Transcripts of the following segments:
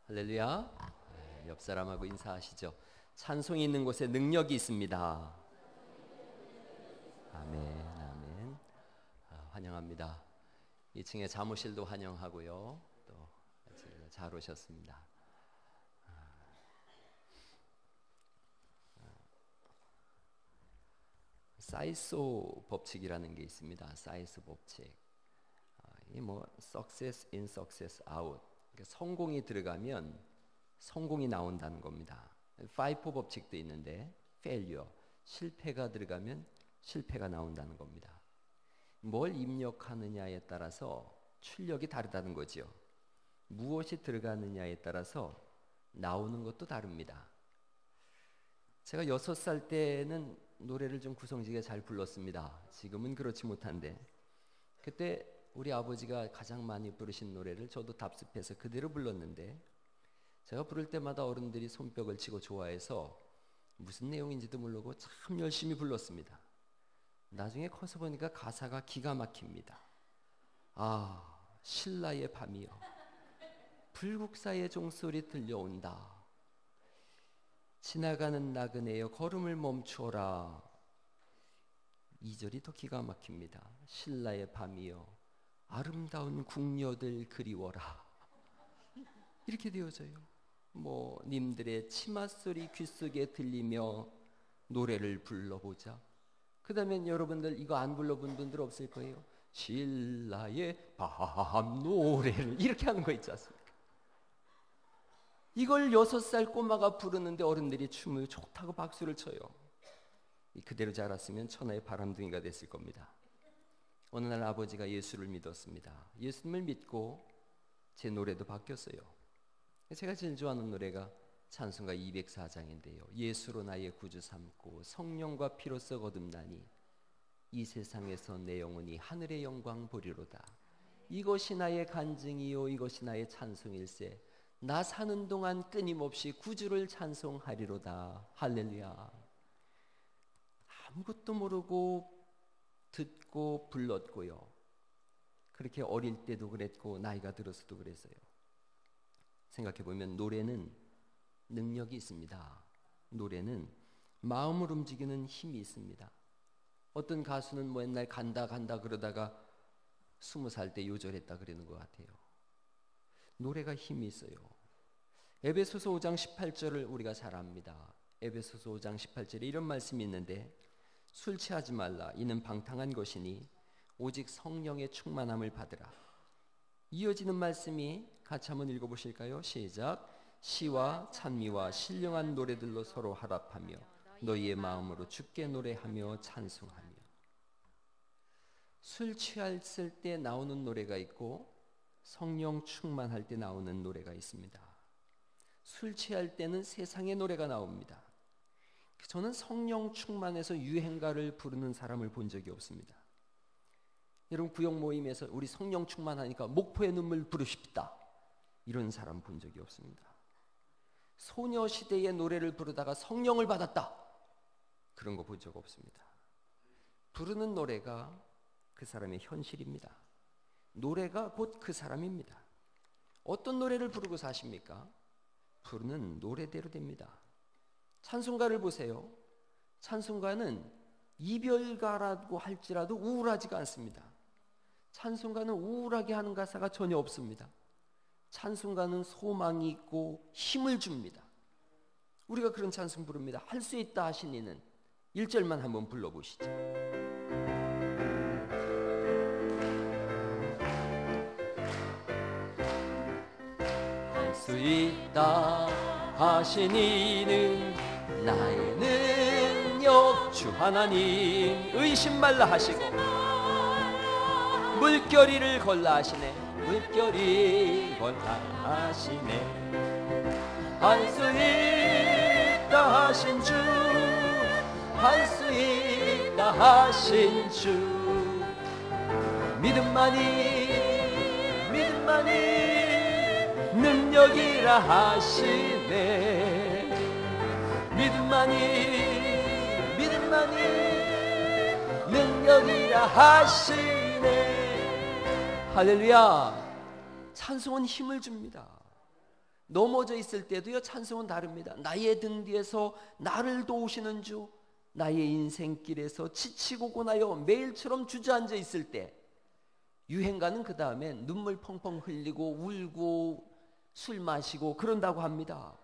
할렐루야. 옆 사람하고 인사하시죠. 찬송이 있는 곳에 능력이 있습니다. 아멘, 아멘. 환영합니다. 2층에 사무실도 환영하고요. 또 잘 오셨습니다. 사이소 법칙이라는 게 있습니다. 사이소 법칙. 이 success in, success out. 성공이 들어가면 성공이 나온다는 겁니다. 파이포 법칙도 있는데 failure, 실패가 들어가면 실패가 나온다는 겁니다. 뭘 입력하느냐에 따라서 출력이 다르다는 거죠. 무엇이 들어가느냐에 따라서 나오는 것도 다릅니다. 제가 6살 때는 노래를 좀 구성지게 잘 불렀습니다. 지금은 그렇지 못한데 그때 우리 아버지가 가장 많이 부르신 노래를 저도 답습해서 그대로 불렀는데 제가 부를 때마다 어른들이 손뼉을 치고 좋아해서 무슨 내용인지도 모르고 참 열심히 불렀습니다. 나중에 커서 보니까 가사가 기가 막힙니다. 신라의 밤이여 불국사의 종소리 들려온다. 지나가는 나그네여 걸음을 멈추어라. 2절이 더 기가 막힙니다. 신라의 밤이여 아름다운 궁녀들 그리워라. 이렇게 되어져요. 님들의 치맛소리 귓속에 들리며 노래를 불러보자. 그 다음에 여러분들 이거 안 불러본 분들 없을 거예요. 신라의 밤 노래를 이렇게 하는 거 있지 않습니까? 이걸 6살 꼬마가 부르는데 어른들이 춤을 좋다고 박수를 쳐요. 그대로 자랐으면 천하의 바람둥이가 됐을 겁니다. 어느 날 아버지가 예수를 믿었습니다. 예수님을 믿고 제 노래도 바뀌었어요. 제가 제일 좋아하는 노래가 찬송가 204장인데요. 예수로 나의 구주 삼고 성령과 피로써 거듭나니 이 세상에서 내 영혼이 하늘의 영광 보리로다. 이것이 나의 간증이요 이것이 나의 찬송일세. 나 사는 동안 끊임없이 구주를 찬송하리로다. 할렐루야. 아무것도 모르고 듣고 불렀고요. 그렇게 어릴 때도 그랬고 나이가 들어서도 그랬어요. 생각해보면 노래는 능력이 있습니다. 노래는 마음을 움직이는 힘이 있습니다. 어떤 가수는 옛날 간다 그러다가 20살 때 요절했다 그러는 것 같아요. 노래가 힘이 있어요. 에베소서 5장 18절을 우리가 잘 압니다. 에베소서 5장 18절에 이런 말씀이 있는데 술 취하지 말라. 이는 방탕한 것이니 오직 성령의 충만함을 받으라. 이어지는 말씀이 같이 한번 읽어보실까요? 시작. 시와 찬미와 신령한 노래들로 서로 화답하며 너희의 마음으로 주께 노래하며 찬송하며. 술 취했을 때 나오는 노래가 있고 성령 충만할 때 나오는 노래가 있습니다. 술 취할 때는 세상의 노래가 나옵니다. 저는 성령 충만해서 유행가를 부르는 사람을 본 적이 없습니다. 여러분 구역 모임에서 우리 성령 충만하니까 목포의 눈물 부르십시다 이런 사람 본 적이 없습니다. 소녀시대의 노래를 부르다가 성령을 받았다 그런 거 본 적 없습니다. 부르는 노래가 그 사람의 현실입니다. 노래가 곧 그 사람입니다. 어떤 노래를 부르고 사십니까? 부르는 노래대로 됩니다. 찬송가를 보세요. 찬송가는 이별가라고 할지라도 우울하지가 않습니다. 찬송가는 우울하게 하는 가사가 전혀 없습니다. 찬송가는 소망이 있고 힘을 줍니다. 우리가 그런 찬송 부릅니다. 할 수 있다 하신 이는 1절만 한번 불러보시죠. 할 수 있다 하신 이는 나의 능력 주 하나님. 의심 말라 하시고 물결이를 걸라 하시네. 물결이 걸라 하시네. 할 수 있다 하신 주, 할 수 있다 하신 주. 믿음만이 능력이라 하시네. 믿음만이 능력이라 하시네. 할렐루야. 찬송은 힘을 줍니다. 넘어져 있을 때도요 찬송은 다릅니다. 나의 등 뒤에서 나를 도우시는 주, 나의 인생길에서 지치고 고나여 매일처럼 주저앉아 있을 때, 유행가는 그 다음에 눈물 펑펑 흘리고 울고 술 마시고 그런다고 합니다.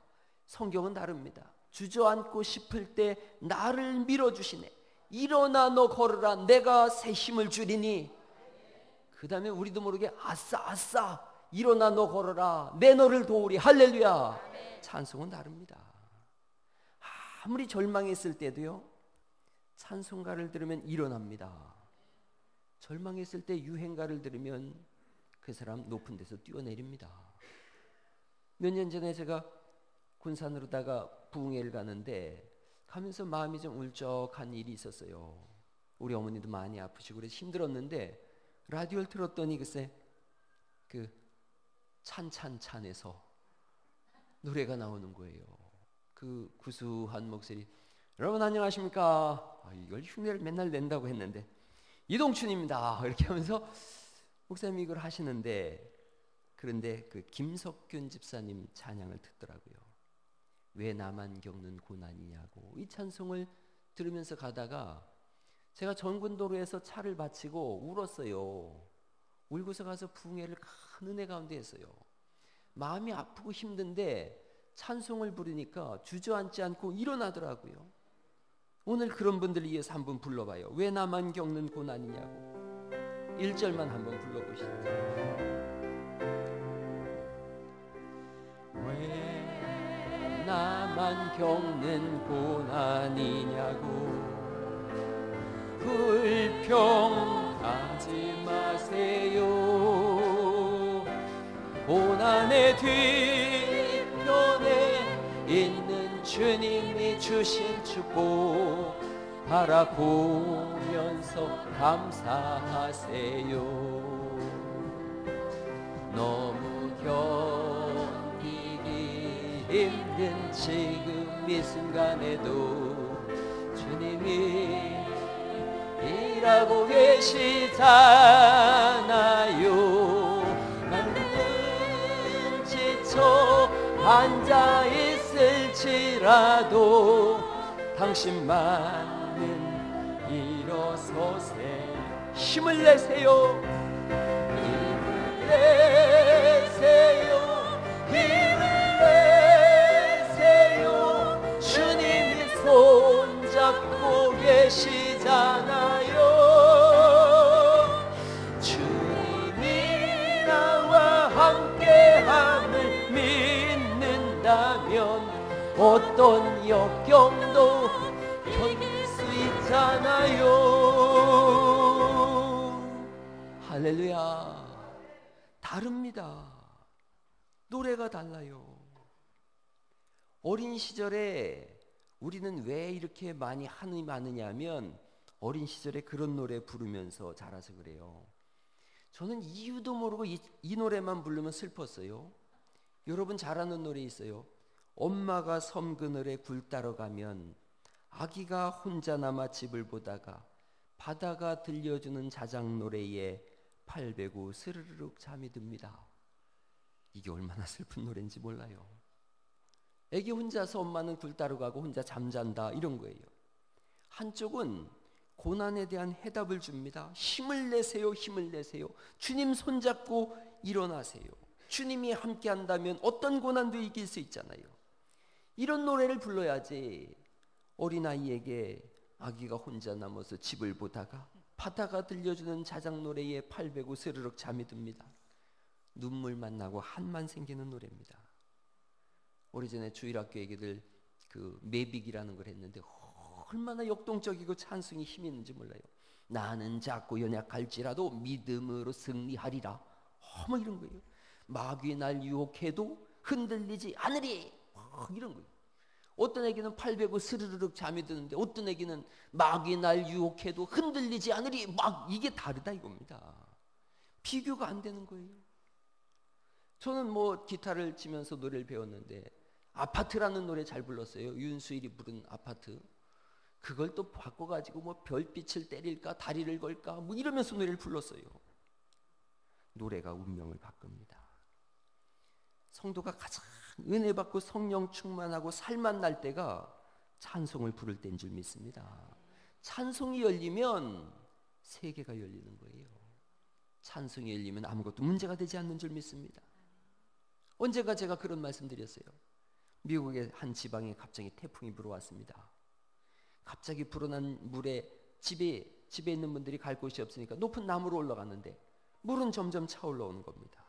성경은 다릅니다. 주저앉고 싶을 때 나를 밀어주시네. 일어나 너 걸으라 내가 새 힘을 주리니. 그 다음에 우리도 모르게 아싸 아싸 일어나 너 걸어라 내 너를 도우리. 할렐루야. 찬송은 다릅니다. 아무리 절망했을 때도요 찬송가를 들으면 일어납니다. 절망했을 때 유행가를 들으면 그 사람 높은 데서 뛰어내립니다. 몇 년 전에 제가 군산으로다가 부흥회를 가는데 가면서 마음이 좀 울적한 일이 있었어요. 우리 어머니도 많이 아프시고 그래서 힘들었는데 라디오를 틀었더니 글쎄 그 찬찬찬에서 노래가 나오는 거예요. 그 구수한 목소리. 여러분 안녕하십니까? 이걸 흉내를 맨날 낸다고 했는데 이동춘입니다. 이렇게 하면서 목사님이 이걸 하시는데, 그런데 그 김석균 집사님 찬양을 듣더라고요. 왜 나만 겪는 고난이냐고. 이 찬송을 들으면서 가다가 제가 전군도로에서 차를 바치고 울었어요. 울고서 가서 부흥회를 큰 은혜 가운데 했어요. 마음이 아프고 힘든데 찬송을 부르니까 주저앉지 않고 일어나더라고요. 오늘 그런 분들을 위해서 한번 불러봐요. 왜 나만 겪는 고난이냐고. 1절만 한번 불러보시죠. 왜 나만 겪는 고난이냐고. 불평하지 마세요. 고난의 뒤편에 있는 주님이 주신 축복 바라보면서 감사하세요. 너무 견디기 힘든 지금 이 순간에도 주님이 일하고 계시잖아요. 나는 지쳐 앉아 있을지라도 당신만은 일어서세. 힘을 내세요. 힘을 내세요. 힘을 내세요. 주님이 손잡고 계시잖아요. 주님이 나와 함께함을 믿는다면 어떤 역경도 견딜 수 있잖아요. 할렐루야. 다릅니다. 노래가 달라요. 어린 시절에 우리는 왜 이렇게 많이 한이 많으냐면 어린 시절에 그런 노래 부르면서 자라서 그래요. 저는 이유도 모르고 이 노래만 부르면 슬펐어요. 여러분 잘 아는 노래 있어요. 엄마가 섬 그늘에 굴 따러 가면 아기가 혼자 남아 집을 보다가 바다가 들려주는 자작 노래에 팔 베고 스르륵 잠이 듭니다. 이게 얼마나 슬픈 노래인지 몰라요. 애기 혼자서 엄마는 굴 따러 가고 혼자 잠잔다 이런 거예요. 한쪽은 고난에 대한 해답을 줍니다. 힘을 내세요. 힘을 내세요. 주님 손잡고 일어나세요. 주님이 함께 한다면 어떤 고난도 이길 수 있잖아요. 이런 노래를 불러야지 어린아이에게 아기가 혼자 남아서 집을 보다가 바다가 들려주는 자작 노래에 팔 베고 스르륵 잠이 듭니다. 눈물만 나고 한만 생기는 노래입니다. 오래전에 주일학교 애기들 그 매빅이라는 걸 했는데 얼마나 역동적이고 찬송이 힘이 있는지 몰라요. 나는 작고 연약할지라도 믿음으로 승리하리라. 뭐 이런 거예요. 마귀 날 유혹해도 흔들리지 않으리. 이런 거예요. 어떤 애기는 팔 베고 스르륵 잠이 드는데 어떤 애기는 마귀 날 유혹해도 흔들리지 않으리. 막 이게 다르다 이겁니다. 비교가 안 되는 거예요. 저는 뭐 기타를 치면서 노래를 배웠는데 아파트라는 노래 잘 불렀어요. 윤수일이 부른 아파트. 그걸 또 바꿔가지고 뭐 별빛을 때릴까 다리를 걸까 뭐 이러면서 노래를 불렀어요. 노래가 운명을 바꿉니다. 성도가 가장 은혜 받고 성령 충만하고 살만 날 때가 찬송을 부를 때인 줄 믿습니다. 찬송이 열리면 세계가 열리는 거예요. 찬송이 열리면 아무것도 문제가 되지 않는 줄 믿습니다. 언제가 제가 그런 말씀 드렸어요. 미국의 한 지방에 갑자기 태풍이 불어왔습니다. 갑자기 불어난 물에 집에 있는 분들이 갈 곳이 없으니까 높은 나무로 올라갔는데 물은 점점 차올라오는 겁니다.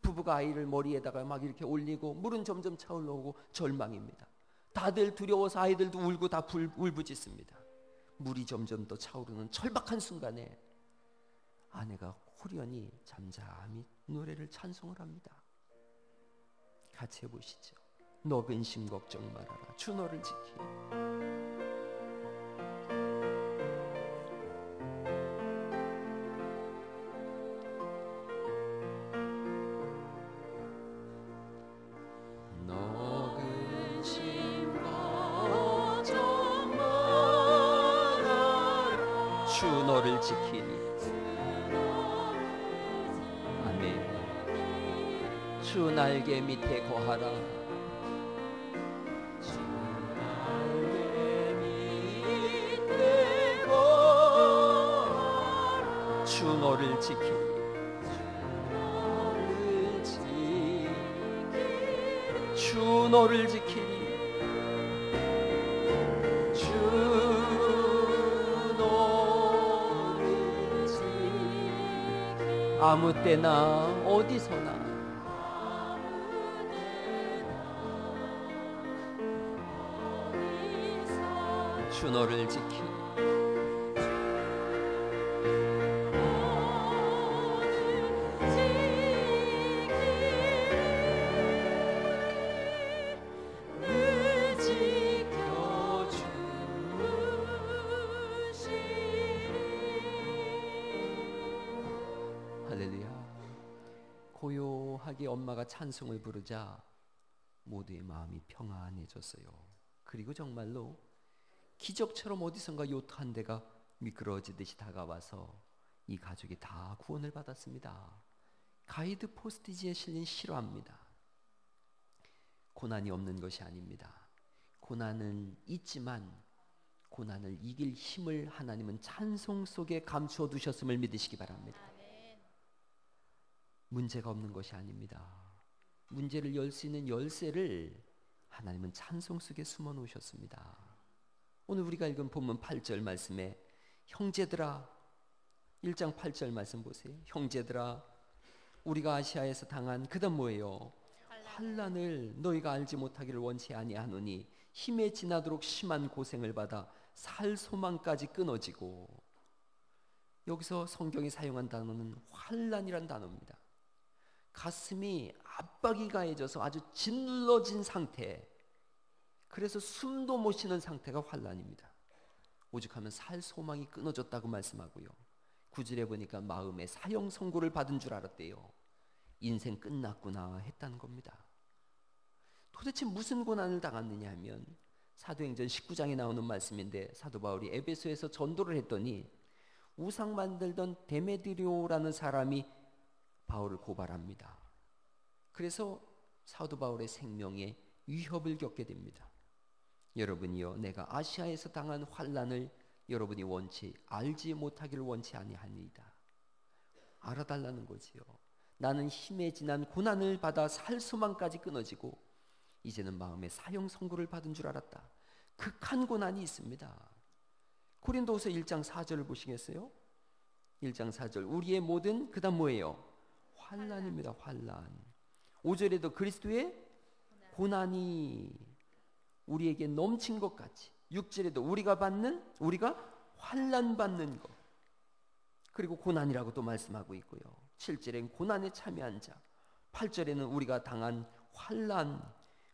부부가 아이를 머리에다가 막 이렇게 올리고 물은 점점 차올라오고 절망입니다. 다들 두려워서 아이들도 울고 다 울부짖습니다. 물이 점점 더 차오르는 절박한 순간에 아내가 호련히 잠잠히 노래를 찬송을 합니다. 같이 해보시죠. 너 근심 걱정 말아라. 주 너를 지키리. 너 근심 걱정 말아라. 주 너를 지키리. 주 날개 밑에 거하라. 주 날개 밑에 거하라. 주 너를 지키리. 주 너를 지키리. 주 너를 지키리. 아무 때나 어디서나 주 너를 지키리. 할렐루야. 고요하게 엄마가 찬송을 부르자 모두의 마음이 평안해졌어요. 그리고 정말로 기적처럼 어디선가 요트 한 대가 미끄러지듯이 다가와서 이 가족이 다 구원을 받았습니다. 가이드 포스티지에 실린 실화입니다. 고난이 없는 것이 아닙니다. 고난은 있지만 고난을 이길 힘을 하나님은 찬송 속에 감추어 두셨음을 믿으시기 바랍니다. 문제가 없는 것이 아닙니다. 문제를 열 수 있는 열쇠를 하나님은 찬송 속에 숨어 놓으셨습니다. 오늘 우리가 읽은 본문 8절 말씀에 형제들아, 1장 8절 말씀 보세요. 형제들아, 우리가 아시아에서 당한 그다음 뭐예요? 환난을 너희가 알지 못하기를 원치 아니하노니 힘에 지나도록 심한 고생을 받아 살 소망까지 끊어지고. 여기서 성경이 사용한 단어는 환난이란 단어입니다. 가슴이 압박이 가해져서 아주 짓눌러진 상태, 그래서 숨도 못 쉬는 상태가 환난입니다. 오죽하면 살 소망이 끊어졌다고 말씀하고요. 9절에 보니까 마음에 사형 선고를 받은 줄 알았대요. 인생 끝났구나 했다는 겁니다. 도대체 무슨 고난을 당했느냐 하면 사도행전 19장에 나오는 말씀인데, 사도 바울이 에베소에서 전도를 했더니 우상 만들던 데메드리오라는 사람이 바울을 고발합니다. 그래서 사도 바울의 생명에 위협을 겪게 됩니다. 여러분이요, 내가 아시아에서 당한 환난을 여러분이 원치 알지 못하기를 원치 아니하니이다. 알아달라는 거지요. 나는 힘에 지난 고난을 받아 살 소망까지 끊어지고 이제는 마음에 사형 선고를 받은 줄 알았다. 극한 고난이 있습니다. 고린도후서 1장 4절을 보시겠어요? 1장 4절, 우리의 모든 그다음 뭐예요? 환난입니다. 환난. 5절에도 그리스도의 고난이 우리에게 넘친 것 같이, 6절에도 우리가 환난 받는 것, 그리고 고난이라고 또 말씀하고 있고요. 7절엔 고난에 참여한 자, 8절에는 우리가 당한 환난,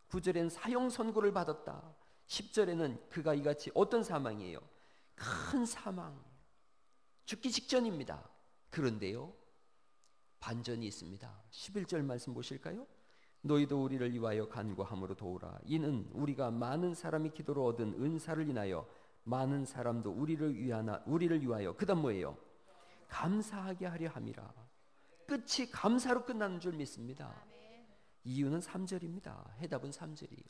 9절엔 사형 선고를 받았다, 10절에는 그가 이같이 어떤 사망이에요? 큰 사망, 죽기 직전입니다. 그런데요, 반전이 있습니다. 11절 말씀 보실까요? 너희도 우리를 위하여 간구함으로 도우라. 이는 우리가 많은 사람이 기도로 얻은 은사를 인하여 많은 사람도 우리를 위하여 그다음 뭐예요? 감사하게 하려 함이라. 끝이 감사로 끝나는 줄 믿습니다. 이유는 3절입니다. 해답은 3절이에요.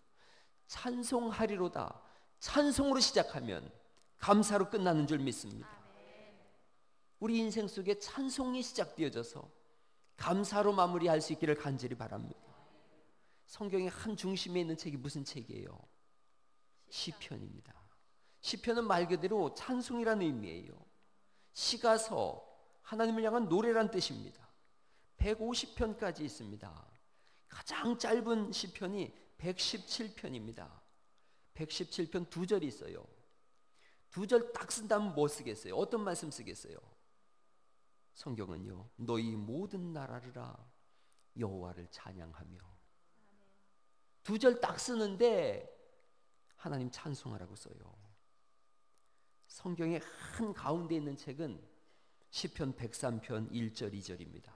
찬송하리로다. 찬송으로 시작하면 감사로 끝나는 줄 믿습니다. 우리 인생 속에 찬송이 시작되어져서 감사로 마무리할 수 있기를 간절히 바랍니다. 성경의 한 중심에 있는 책이 무슨 책이에요? 시편입니다. 시편은 말 그대로 찬송이라는 의미예요. 시가서, 하나님을 향한 노래란 뜻입니다. 150편까지 있습니다. 가장 짧은 시편이 117편입니다. 117편 2절이 있어요. 2절 딱 쓴다면 뭐 쓰겠어요? 어떤 말씀 쓰겠어요? 성경은요, 너희 모든 나라들아 여호와를 찬양하며. 2절 딱 쓰는데 하나님 찬송하라고 써요. 성경의 한 가운데 있는 책은 시편 103편 1절 2절입니다.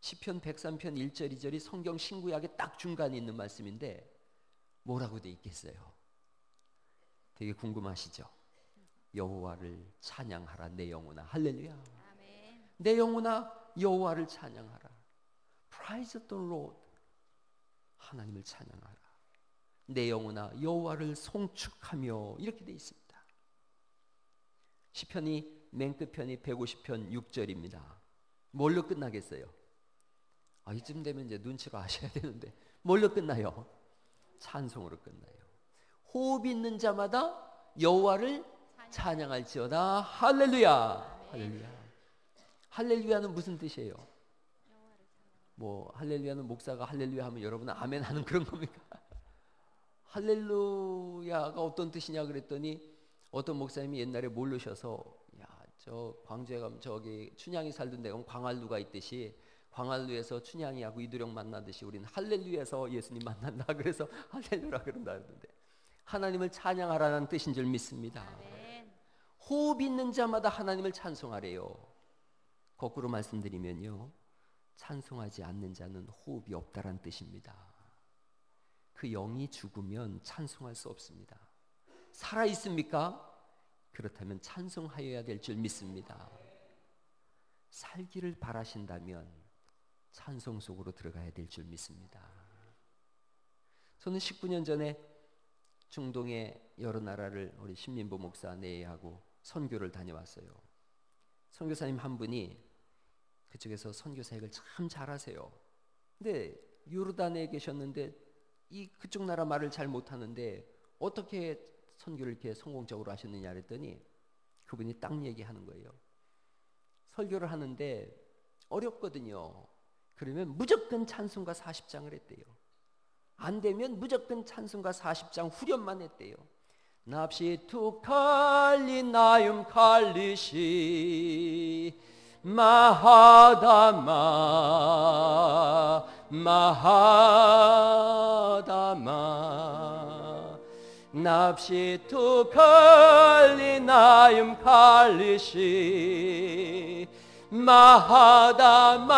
시편 103편 1절 2절이 성경 신구약의 딱 중간에 있는 말씀인데 뭐라고 돼 있겠어요? 되게 궁금하시죠? 여호와를 찬양하라 내 영혼아. 할렐루야. 아멘. 내 영혼아 여호와를 찬양하라. Praise the Lord. 하나님을 찬양하라. 내 영혼아 여호와를 송축하며. 이렇게 돼 있습니다. 시편이 맨 끝편이 150편 6절입니다. 뭘로 끝나겠어요? 이쯤 되면 이제 눈치로 아셔야 되는데 뭘로 끝나요? 찬송으로 끝나요. 호흡 있는 자마다 여호와를 찬양할지어다. 할렐루야. 할렐루야. 할렐루야는 무슨 뜻이에요? 뭐 할렐루야는 목사가 할렐루야 하면 여러분은 아멘 하는 그런 겁니까? 할렐루야가 어떤 뜻이냐 그랬더니 어떤 목사님이 옛날에 모르셔서 저 광주에 가면 저기 춘향이 살던 데 가면 광활루가 있듯이 광활루에서 춘향이하고 이두령 만나듯이 우리는 할렐루야에서 예수님 만난다. 그래서 할렐루야 그런다 그러는데 하나님을 찬양하라는 뜻인 줄 믿습니다. 아멘. 호흡 있는 자마다 하나님을 찬송하래요. 거꾸로 말씀드리면요, 찬송하지 않는 자는 호흡이 없다란 뜻입니다. 그 영이 죽으면 찬송할 수 없습니다. 살아 있습니까? 그렇다면 찬송하여야 될 줄 믿습니다. 살기를 바라신다면 찬송 속으로 들어가야 될 줄 믿습니다. 저는 19년 전에 중동의 여러 나라를 우리 신민보 목사 내하고 선교를 다녀왔어요. 선교사님 한 분이 그쪽에서 선교 사역을 참 잘하세요. 근데 요르단에 계셨는데 그쪽 나라 말을 잘 못하는데 어떻게 선교를 이렇게 성공적으로 하셨느냐 그랬더니 그분이 딱 얘기하는 거예요. 설교를 하는데 어렵거든요. 그러면 무조건 찬송가 40장을 했대요. 안 되면 무조건 찬송가 40장 후렴만 했대요. 납시 투칼리 나윰 칼리시 마하다마 마하다마 납시 투칼리 나윰 칼리시 마하다마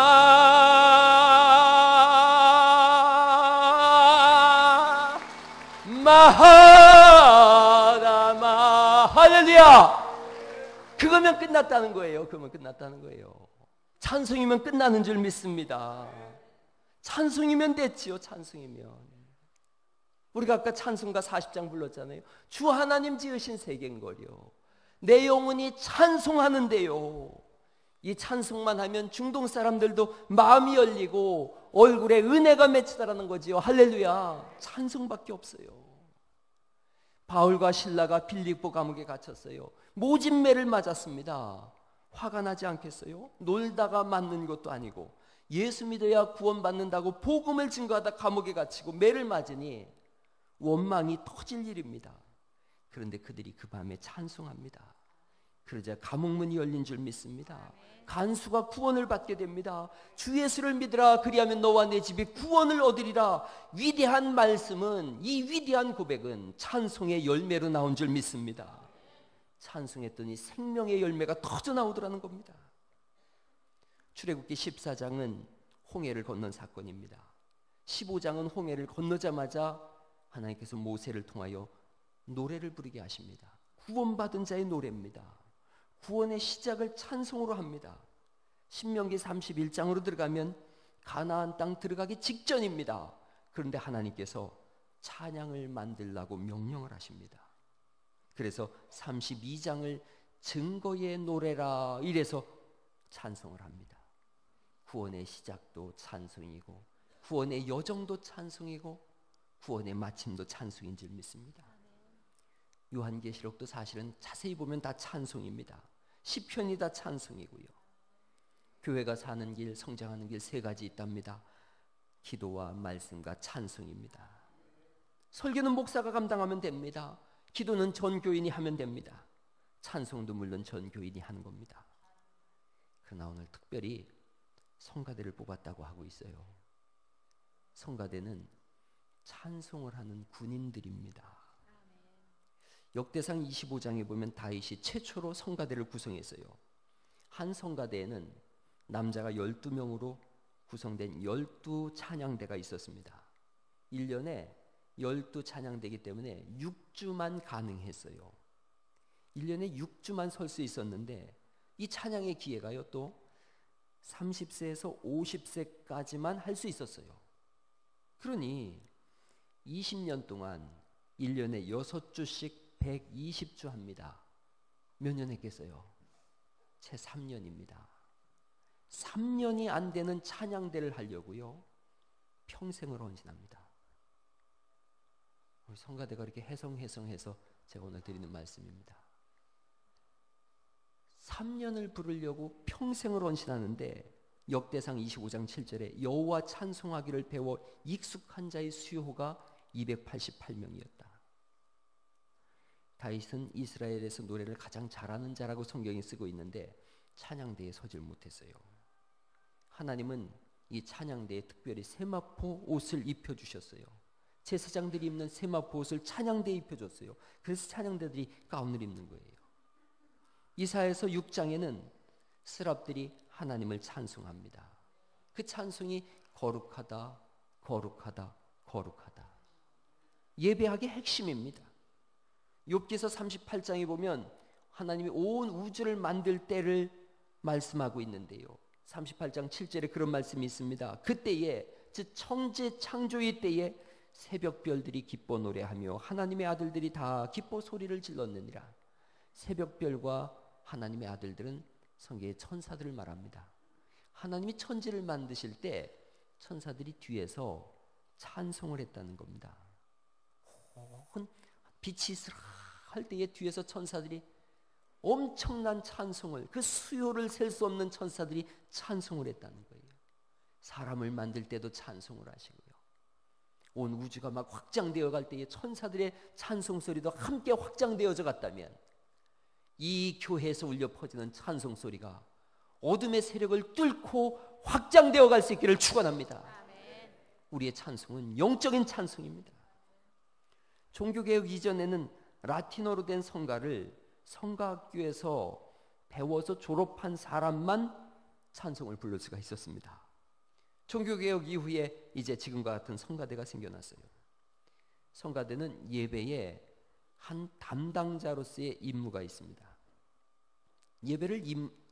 마하다마. 할렐루야. 그거면 끝났다는 거예요. 그러면 끝났다는 거예요. 찬송이면 끝나는 줄 믿습니다. 찬송이면 됐지요. 찬송이면. 우리가 아까 찬송가 40장 불렀잖아요. 주 하나님 지으신 세계인걸요. 내 영혼이 찬송하는데요. 이 찬송만 하면 중동 사람들도 마음이 열리고 얼굴에 은혜가 맺히다라는 거지요. 할렐루야. 찬송밖에 없어요. 바울과 실라가 빌립보 감옥에 갇혔어요. 모진매를 맞았습니다. 화가 나지 않겠어요? 놀다가 맞는 것도 아니고 예수 믿어야 구원받는다고 복음을 증거하다 감옥에 갇히고 매를 맞으니 원망이 터질 일입니다. 그런데 그들이 그 밤에 찬송합니다. 그러자 감옥문이 열린 줄 믿습니다. 간수가 구원을 받게 됩니다. 주 예수를 믿으라 그리하면 너와 내 집이 구원을 얻으리라. 위대한 말씀은, 이 위대한 고백은 찬송의 열매로 나온 줄 믿습니다. 찬송했더니 생명의 열매가 터져 나오더라는 겁니다. 출애굽기 14장은 홍해를 건넌 사건입니다. 15장은 홍해를 건너자마자 하나님께서 모세를 통하여 노래를 부르게 하십니다. 구원받은 자의 노래입니다. 구원의 시작을 찬송으로 합니다. 신명기 31장으로 들어가면 가나안 땅 들어가기 직전입니다. 그런데 하나님께서 찬양을 만들라고 명령을 하십니다. 그래서 32장을 증거의 노래라 이래서 찬송을 합니다. 구원의 시작도 찬송이고 구원의 여정도 찬송이고 구원의 마침도 찬송인 줄 믿습니다. 요한계시록도 사실은 자세히 보면 다 찬송입니다. 시편이 다 찬송이고요. 교회가 사는 길, 성장하는 길 세 가지 있답니다. 기도와 말씀과 찬송입니다. 설교는 목사가 감당하면 됩니다. 기도는 전교인이 하면 됩니다. 찬송도 물론 전교인이 하는 겁니다. 그러나 오늘 특별히 성가대를 뽑았다고 하고 있어요. 성가대는 찬송을 하는 군인들입니다. 역대상 25장에 보면 다윗이 최초로 성가대를 구성했어요. 한 성가대에는 남자가 12명으로 구성된 12찬양대가 있었습니다. 1년에 12찬양대이기 때문에 6주만 가능했어요. 1년에 6주만 설 수 있었는데 이 찬양의 기회가요 또 30세에서 50세까지만 할 수 있었어요. 그러니 20년 동안 1년에 6주씩 120주 합니다. 몇 년 했겠어요? 채 3년입니다. 3년이 안 되는 찬양대를 하려고요 평생을 헌신합니다. 우리 성가대가 이렇게 해성해서 제가 오늘 드리는 말씀입니다. 3년을 부르려고 평생을 헌신하는데 역대상 25장 7절에 여호와 찬송하기를 배워 익숙한 자의 수요가 288명이었다. 다윗은 이스라엘에서 노래를 가장 잘하는 자라고 성경이 쓰고 있는데 찬양대에 서질 못했어요. 하나님은 이 찬양대에 특별히 세마포 옷을 입혀주셨어요. 제사장들이 입는 세마포 옷을 찬양대에 입혀줬어요. 그래서 찬양대들이 가운을 입는 거예요. 이사야서 6장에는 스랍들이 하나님을 찬송합니다. 그 찬송이 거룩하다, 거룩하다, 거룩하다. 예배학의 핵심입니다. 욥기서 38장에 보면 하나님이 온 우주를 만들 때를 말씀하고 있는데요. 38장 7절에 그런 말씀이 있습니다. 그때에 즉 청재 창조의 때에 새벽별들이 기뻐 노래하며 하나님의 아들들이 다 기뻐 소리를 질렀느니라. 새벽별과 하나님의 아들들은 성경의 천사들을 말합니다. 하나님이 천지를 만드실 때 천사들이 뒤에서 찬송을 했다는 겁니다. 빛이 스락할 때에 뒤에서 천사들이 엄청난 찬송을, 그 수요를 셀 수 없는 천사들이 찬송을 했다는 거예요. 사람을 만들 때도 찬송을 하시고요. 온 우주가 막 확장되어 갈 때에 천사들의 찬송 소리도 함께 확장되어져 갔다면 이 교회에서 울려 퍼지는 찬송 소리가 어둠의 세력을 뚫고 확장되어 갈 수 있기를 축원합니다. 우리의 찬송은 영적인 찬송입니다. 종교개혁 이전에는 라틴어로 된 성가를 성가학교에서 배워서 졸업한 사람만 찬송을 부를 수가 있었습니다. 종교개혁 이후에 이제 지금과 같은 성가대가 생겨났어요. 성가대는 예배에 한 담당자로서의 임무가 있습니다. 예배를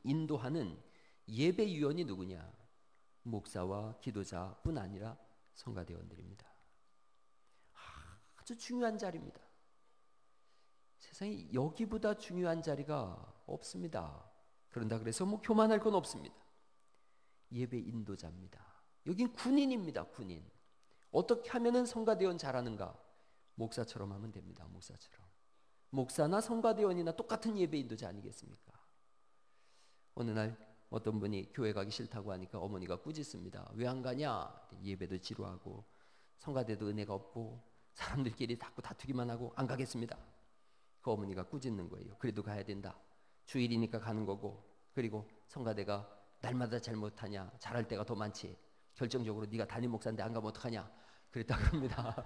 인도하는 예배위원이 누구냐? 목사와 기도자뿐 아니라 성가대원들입니다. 아주 중요한 자리입니다. 세상에 여기보다 중요한 자리가 없습니다. 그런다 그래서 뭐 교만할 건 없습니다. 예배 인도자입니다. 여긴 군인입니다. 군인. 어떻게 하면은 성가대원 잘하는가? 목사처럼 하면 됩니다. 목사처럼. 목사나 성가대원이나 똑같은 예배 인도자 아니겠습니까? 어느 날 어떤 분이 교회 가기 싫다고 하니까 어머니가 꾸짖습니다. 왜 안 가냐? 예배도 지루하고 성가대도 은혜가 없고 사람들끼리 자꾸 다투기만 하고 안 가겠습니다. 그 어머니가 꾸짖는 거예요. 그래도 가야 된다. 주일이니까 가는 거고, 그리고 성가대가 날마다 잘못하냐? 잘할 때가 더 많지. 결정적으로 네가 담임 목사인데 안 가면 어떡하냐? 그랬다 그럽니다.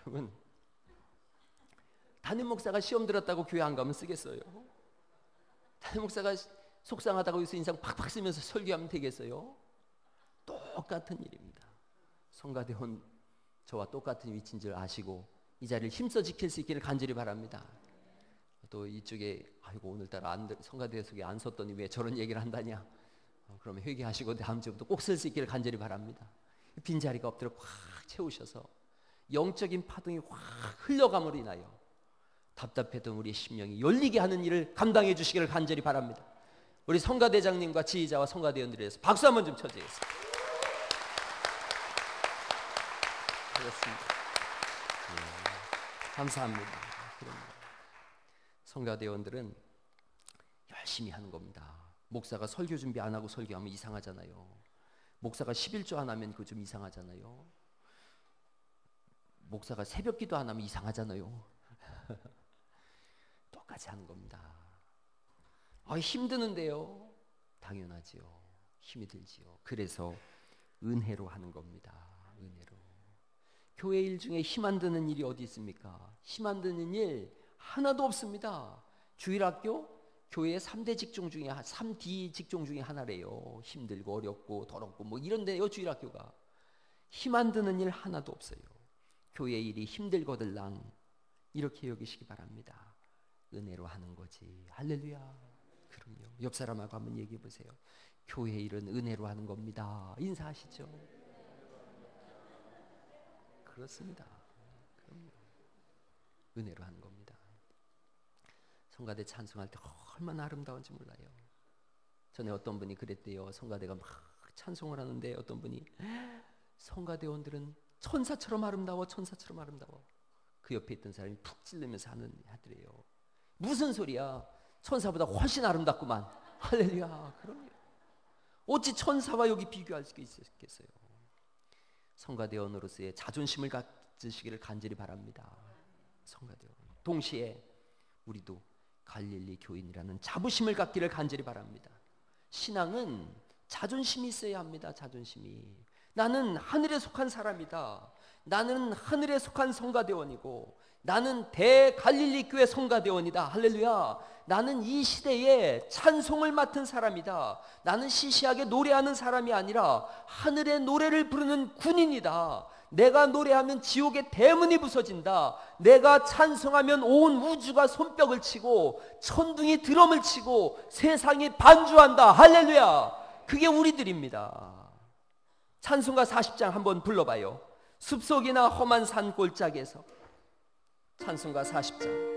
여러분, 담임 목사가 시험 들었다고 교회 안 가면 쓰겠어요? 담임 목사가 속상하다고 해서 인상 팍팍 쓰면서 설교하면 되겠어요? 똑같은 일입니다. 성가대원 저와 똑같은 위치인 줄 아시고 이 자리를 힘써 지킬 수 있기를 간절히 바랍니다. 또 이쪽에 아이고 오늘따라 성가대 속에 안 섰더니 왜 저런 얘기를 한다냐? 그러면 회개하시고 다음 주부터 꼭 쓸 수 있기를 간절히 바랍니다. 빈자리가 없도록 확 채우셔서 영적인 파동이 확 흘러감으로 인하여 답답했던 우리의 심령이 열리게 하는 일을 감당해 주시기를 간절히 바랍니다. 우리 성가대장님과 지휘자와 성가대원들에 대해서 박수 한번 좀 쳐주겠습니다. 그렇습니다. 감사합니다. 성가대원들은 열심히 하는 겁니다. 목사가 설교 준비 안 하고 설교하면 이상하잖아요. 목사가 11조 안 하면 그거 좀 이상하잖아요. 목사가 새벽 기도 안 하면 이상하잖아요. 똑같이 하는 겁니다. 힘드는데요. 당연하지요. 힘이 들지요. 그래서 은혜로 하는 겁니다. 은혜로. 교회 일 중에 힘 안 드는 일이 어디 있습니까? 힘 안 드는 일 하나도 없습니다. 주일학교 교회의 3대 직종 중에 3D 직종 중에 하나래요. 힘들고 어렵고 더럽고 뭐 이런데요. 주일학교가 힘 안 드는 일 하나도 없어요. 교회 일이 힘들거들랑 이렇게 여기시기 바랍니다. 은혜로 하는 거지. 할렐루야. 그럼요. 옆 사람하고 한번 얘기해 보세요. 교회 일은 은혜로 하는 겁니다. 인사하시죠. 그렇습니다. 그럼요. 은혜로 하는 겁니다. 성가대 찬송할 때 얼마나 아름다운지 몰라요. 전에 어떤 분이 그랬대요. 성가대가 막 찬송을 하는데 어떤 분이 성가대원들은 천사처럼 아름다워, 천사처럼 아름다워. 그 옆에 있던 사람이 푹 찔르면서 하더래요. 무슨 소리야? 천사보다 훨씬 아름답구만. 할렐루야. 그럼요. 어찌 천사와 여기 비교할 수 있겠어요? 성가대원으로서의 자존심을 가지시기를 간절히 바랍니다. 성가대원. 동시에 우리도 갈릴리 교인이라는 자부심을 갖기를 간절히 바랍니다. 신앙은 자존심이 있어야 합니다. 자존심이. 나는 하늘에 속한 사람이다. 나는 하늘에 속한 성가대원이고 나는 대갈릴리 교회 성가대원이다. 할렐루야. 나는 이 시대에 찬송을 맡은 사람이다. 나는 시시하게 노래하는 사람이 아니라 하늘의 노래를 부르는 군인이다. 내가 노래하면 지옥의 대문이 부서진다. 내가 찬송하면 온 우주가 손뼉을 치고 천둥이 드럼을 치고 세상이 반주한다. 할렐루야. 그게 우리들입니다. 찬송가 40장 한번 불러봐요. 숲속이나 험한 산 골짜기에서. 찬송가 40장.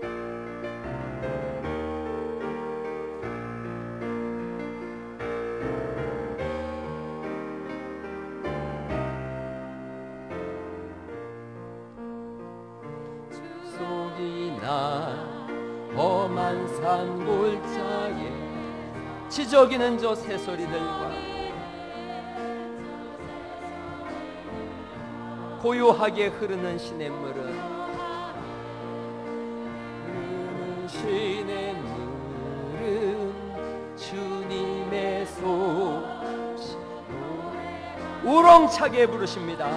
험한 산 골짜기에 지저귀는 저 새소리들과 고요하게 흐르는 시냇물은 주님의 솜씨로 우렁차게 부르십니다.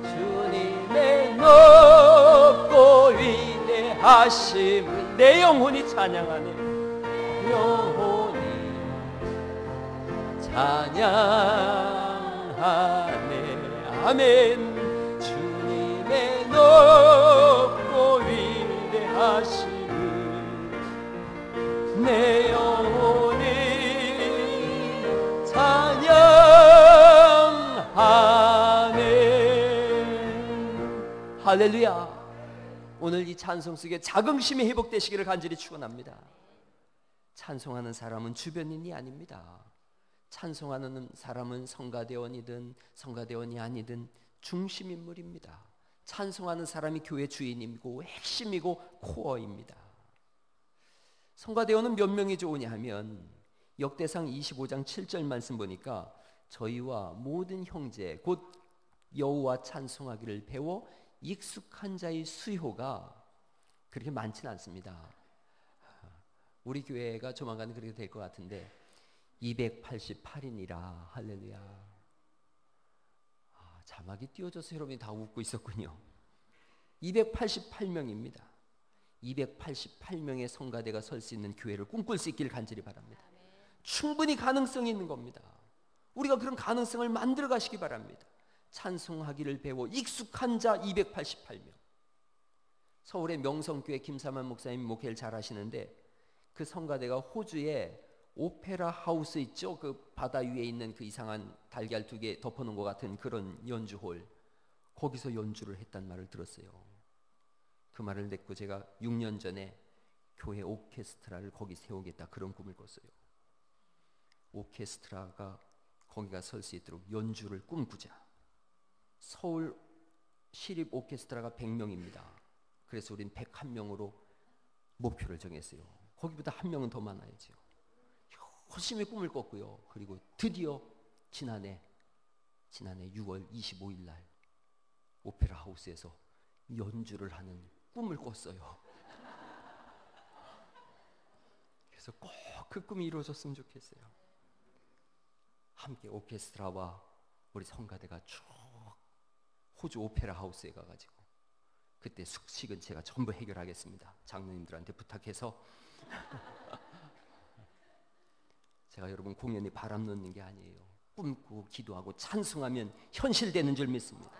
주님의 높고 위대하심을 내 영혼이 찬양하네. 영혼이 찬양하네. 아멘. 주님의 높고 위대하심을 내 영혼이 찬양하네. 할렐루야. 오늘 이 찬송 속에 자긍심이 회복되시기를 간절히 축원합니다. 찬송하는 사람은 주변인이 아닙니다. 찬송하는 사람은 성가대원이든 성가대원이 아니든 중심인물입니다. 찬송하는 사람이 교회 주인이고 핵심이고 코어입니다. 성가대원은 몇 명이 좋으냐 하면 역대상 25장 7절 말씀 보니까 저희와 모든 형제 곧 여호와 찬송하기를 배워 익숙한 자의 수요가 그렇게 많지는 않습니다. 우리 교회가 조만간 그렇게 될 것 같은데 288인이라. 할렐루야. 자막이 띄워져서 여러분이 다 웃고 있었군요. 288명입니다. 288명의 성가대가 설 수 있는 교회를 꿈꿀 수 있기를 간절히 바랍니다. 충분히 가능성이 있는 겁니다. 우리가 그런 가능성을 만들어 가시기 바랍니다. 찬송하기를 배워 익숙한 자 288명. 서울의 명성교회 김삼환 목사님 목회를 잘 하시는데 그 성가대가 호주에 오페라 하우스 있죠? 그 바다 위에 있는 그 이상한 달걀 2개 덮어놓은 것 같은 그런 연주홀, 거기서 연주를 했단 말을 들었어요. 그 말을 듣고 제가 6년 전에 교회 오케스트라를 거기 세우겠다 그런 꿈을 꿨어요. 오케스트라가 거기가 설 수 있도록 연주를 꿈꾸자. 서울 시립 오케스트라가 100명입니다. 그래서 우린 101명으로 목표를 정했어요. 거기보다 한 명은 더 많아야죠. 열심히 꿈을 꿨고요. 그리고 드디어 지난해 6월 25일 날 오페라 하우스에서 연주를 하는 꿈을 꿨어요. 그래서 꼭 그 꿈이 이루어졌으면 좋겠어요. 함께 오케스트라와 우리 성가대가 쭉 호주 오페라 하우스에 가가지고 그때 숙식은 제가 전부 해결하겠습니다. 장로님들한테 부탁해서. 제가 여러분 공연에 바람 넣는 게 아니에요. 꿈꾸고 기도하고 찬송하면 현실되는 줄 믿습니다.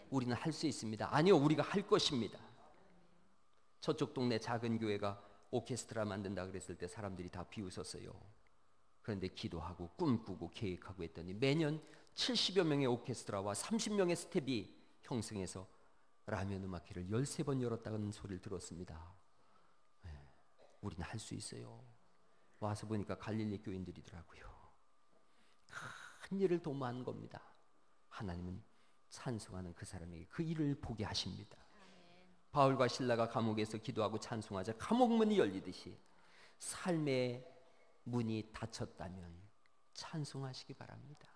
우리는 할 수 있습니다. 아니요, 우리가 할 것입니다. 저쪽 동네 작은 교회가 오케스트라 만든다 그랬을 때 사람들이 다 비웃었어요. 그런데 기도하고 꿈꾸고 계획하고 했더니 매년 70여 명의 오케스트라와 30명의 스텝이 형성해서 라면 음악회를 13번 열었다는 소리를 들었습니다. 네, 우리는 할 수 있어요. 와서 보니까 갈릴리 교인들이더라고요. 큰 일을 도모한 겁니다. 하나님은 찬송하는 그 사람에게 그 일을 보게 하십니다. 바울과 실라가 감옥에서 기도하고 찬송하자 감옥 문이 열리듯이 삶의 문이 닫혔다면 찬송하시기 바랍니다.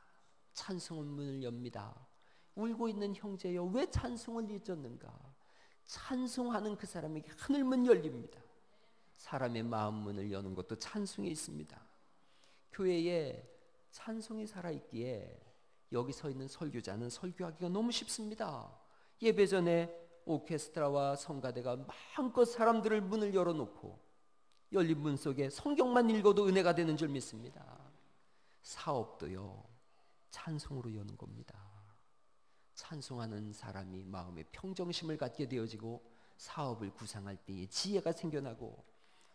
찬송은 문을 엽니다. 울고 있는 형제여 왜 찬송을 잊었는가? 찬송하는 그 사람에게 하늘문 열립니다. 사람의 마음 문을 여는 것도 찬송에 있습니다. 교회에 찬송이 살아있기에 여기 서 있는 설교자는 설교하기가 너무 쉽습니다. 예배 전에 오케스트라와 성가대가 마음껏 사람들을 문을 열어놓고 열린 문 속에 성경만 읽어도 은혜가 되는 줄 믿습니다. 사업도요, 찬송으로 여는 겁니다. 찬송하는 사람이 마음에 평정심을 갖게 되어지고 사업을 구상할 때에 지혜가 생겨나고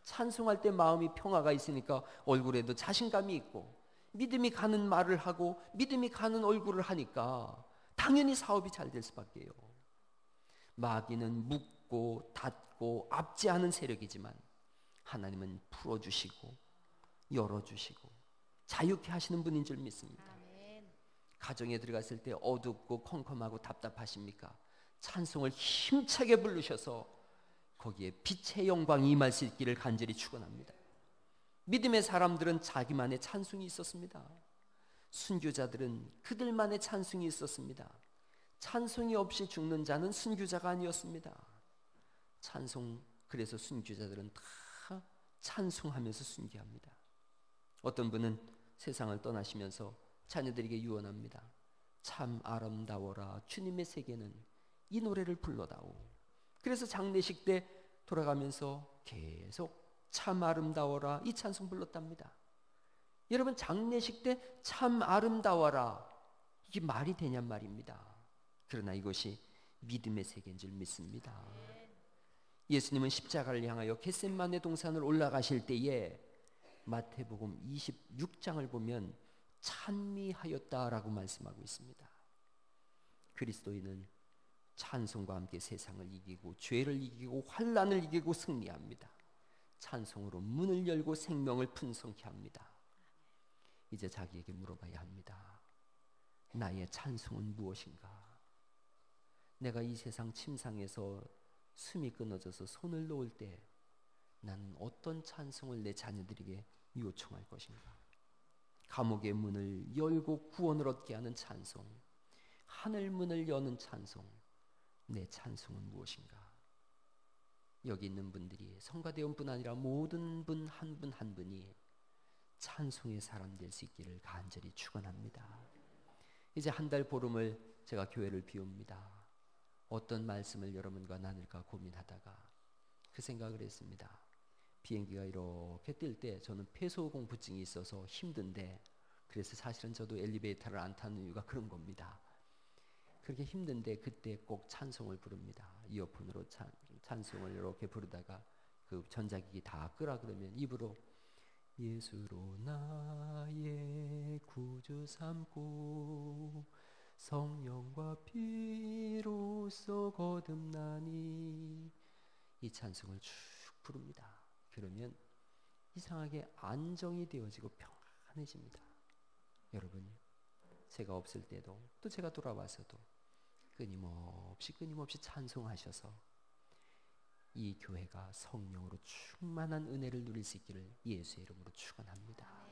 찬송할 때 마음이 평화가 있으니까 얼굴에도 자신감이 있고 믿음이 가는 말을 하고 믿음이 가는 얼굴을 하니까 당연히 사업이 잘 될 수밖에요. 마귀는 묶고 닫고 압제하는 세력이지만 하나님은 풀어주시고 열어주시고 자유케 하시는 분인 줄 믿습니다. 가정에 들어갔을 때 어둡고 컴컴하고 답답하십니까? 찬송을 힘차게 부르셔서 거기에 빛의 영광이 임할 수 있기를 간절히 축원합니다. 믿음의 사람들은 자기만의 찬송이 있었습니다. 순교자들은 그들만의 찬송이 있었습니다. 찬송이 없이 죽는 자는 순교자가 아니었습니다. 그래서 순교자들은 다 찬송하면서 순교합니다. 어떤 분은 세상을 떠나시면서 자녀들에게 유언합니다. 참 아름다워라 주님의 세계는 이 노래를 불러다오. 그래서 장례식 때 돌아가면서 계속 참 아름다워라 이 찬송 불렀답니다. 여러분 장례식 때 참 아름다워라 이게 말이 되냔 말입니다. 그러나 이것이 믿음의 세계인 줄 믿습니다. 예수님은 십자가를 향하여 겟세마네 동산을 올라가실 때에 마태복음 26장을 보면 찬미하였다라고 말씀하고 있습니다. 그리스도인은 찬송과 함께 세상을 이기고 죄를 이기고 환난을 이기고 승리합니다. 찬송으로 문을 열고 생명을 풍성케 합니다. 이제 자기에게 물어봐야 합니다. 나의 찬송은 무엇인가? 내가 이 세상 침상에서 숨이 끊어져서 손을 놓을 때 나는 어떤 찬송을 내 자녀들에게 요청할 것인가? 감옥의 문을 열고 구원을 얻게 하는 찬송, 하늘 문을 여는 찬송, 내 찬송은 무엇인가? 여기 있는 분들이 성가대원뿐 아니라 모든 분 한 분 한 분이 찬송의 사람 될 수 있기를 간절히 축원합니다. 이제 한 달 보름을 제가 교회를 비웁니다. 어떤 말씀을 여러분과 나눌까 고민하다가 그 생각을 했습니다. 비행기가 이렇게 뜰 때 저는 폐소공포증이 있어서 힘든데, 그래서 사실은 저도 엘리베이터를 안 타는 이유가 그런 겁니다. 그렇게 힘든데 그때 꼭 찬송을 부릅니다. 이어폰으로 찬송을 이렇게 부르다가 그 전자기기 다 끄라 그러면 입으로 예수로 나의 구주 삼고 성령과 피로써 거듭나니 이 찬송을 쭉 부릅니다. 그러면 이상하게 안정이 되어지고 평안해집니다. 여러분, 제가 없을 때도 또 제가 돌아와서도 끊임없이 찬송하셔서 이 교회가 성령으로 충만한 은혜를 누릴 수 있기를 예수의 이름으로 축원합니다.